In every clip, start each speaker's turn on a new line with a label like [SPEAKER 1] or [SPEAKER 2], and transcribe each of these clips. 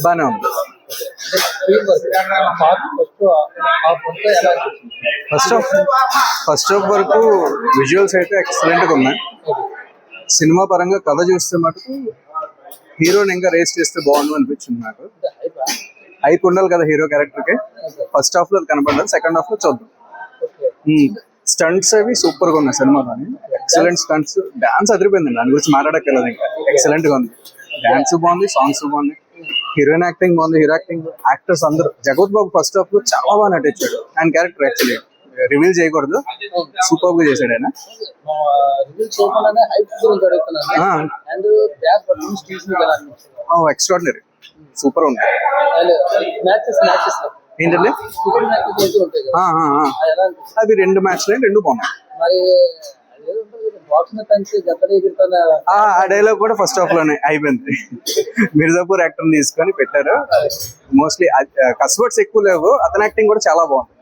[SPEAKER 1] బానే ఉంది. First half వరకు విజువల్స్ అయితే ఎక్సలెంట్ గా ఉన్నాయి. సినిమా పరంగా కథ చూస్తే మటుకు హీరోని ఇంకా రేస్ చేస్తే బాగుండు అనిపించింది నాకు. హైప్ ఉండాలి కదా హీరో క్యారెక్టర్ కి. ఫస్ట్ హాఫ్ లో కనపడ్డారు, సెకండ్ హాఫ్ లో చూద్దాం. స్టంట్స్ అవి సూపర్ గా ఉన్నాయి సినిమాలోని. ఎక్సలెంట్ స్టంట్స్, డాన్స్ అదిరిపోయింది. దాని గురించి మాట్లాడక్కర్లేదు, ఇంకా ఎక్సలెంట్ గా ఉంది. డాన్స్ బాగుంది, సాంగ్స్ బాగుంది, హీరోయిన్ యాక్టింగ్ బాగుంది, హీరో యాక్టింగ్, యాక్టర్స్ అందరూ. జగత్ బాబు ఫస్ట్ హాఫ్ లో చాలా బాగా నటించాడు. ఆయన క్యారెక్టర్ యాక్చువల్లీ రివీల్ చేయకూడదు, సూపర్ గా చేశాడు ఆయన. ఎక్స్ట్రాడినరీ, సూపర్ ఉంది. ఏంటండి అవి 2 మ్యాచ్లు రెండు బాగున్నాయి. ఆ డైలాగ్ కూడా ఫస్ట్ హాఫ్ లోనే అయిపోయింది. మిర్జాపూర్ యాక్టర్ తీసుకొని పెట్టారు. మోస్ట్లీ కస్వర్డ్స్ ఎక్కువ లేవు, అతని యాక్టింగ్ కూడా చాలా బాగుంది.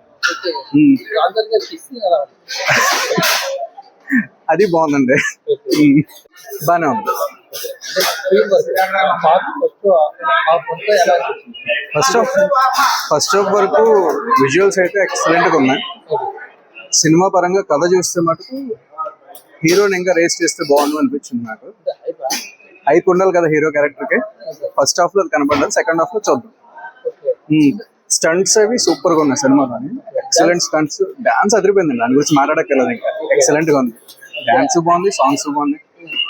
[SPEAKER 1] అది బాగుందండి. బానే ఉంది. ఫస్ట్ హాఫ్ వరకు విజువల్స్ అయితే ఎక్సలెంట్ గా ఉన్నాయి. సినిమా పరంగా కథ చూస్తే మటుకు హీరోని ఇంకా రేస్ చేస్తే బాగుండు అనిపించింది నాకు. హైప్ ఉండాలి కదా హీరో క్యారెక్టర్ కి. ఫస్ట్ హాఫ్ లో కనపడ్డారు, సెకండ్ హాఫ్ లో చూద్దాం. స్టంట్స్ అవి సూపర్ గా ఉన్నాయి సినిమాలోని. ఎక్సలెంట్ స్టంట్స్, డాన్స్ అదిరిపోయింది. దాని గురించి మాట్లాడక్కర్లేదు, ఇంకా ఎక్సలెంట్ గా ఉంది. డాన్స్ బాగుంది, సాంగ్స్ బాగుంది,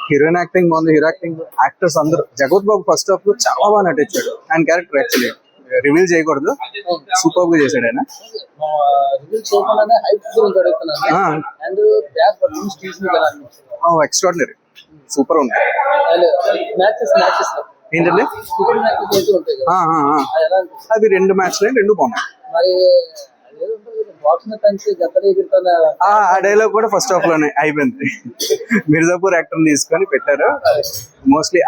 [SPEAKER 1] హీరోయిన్ యాక్టింగ్ బాగుంది, హీరో యాక్టింగ్, యాక్టర్స్ అందరూ. జగత్ బాబు ఫస్ట్ హాఫ్ లో చాలా బాగా నటించాడు. ఆయన క్యారెక్టర్ యాక్చువల్లీ రివీల్ చేయకూడదు, సూపర్ గా చేశాడు ఆయన. ఎక్స్ట్రాడినరీ, సూపర్ ఉంది. ఏంటండి అవి 2 మ్యాచ్లు రెండు బాగున్నాయి. ఆ డైలాగ్ కూడా ఫస్ట్ హాఫ్ లోనే అయిపోయింది. మిర్జాపూర్ యాక్టర్ తీసుకొని పెట్టారు. మోస్ట్లీ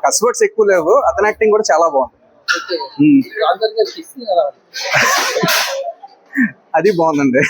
[SPEAKER 1] కస్వర్డ్స్ ఎక్కువ లేవు, అతని యాక్టింగ్ కూడా చాలా బాగుంది. అది బాగుందండి.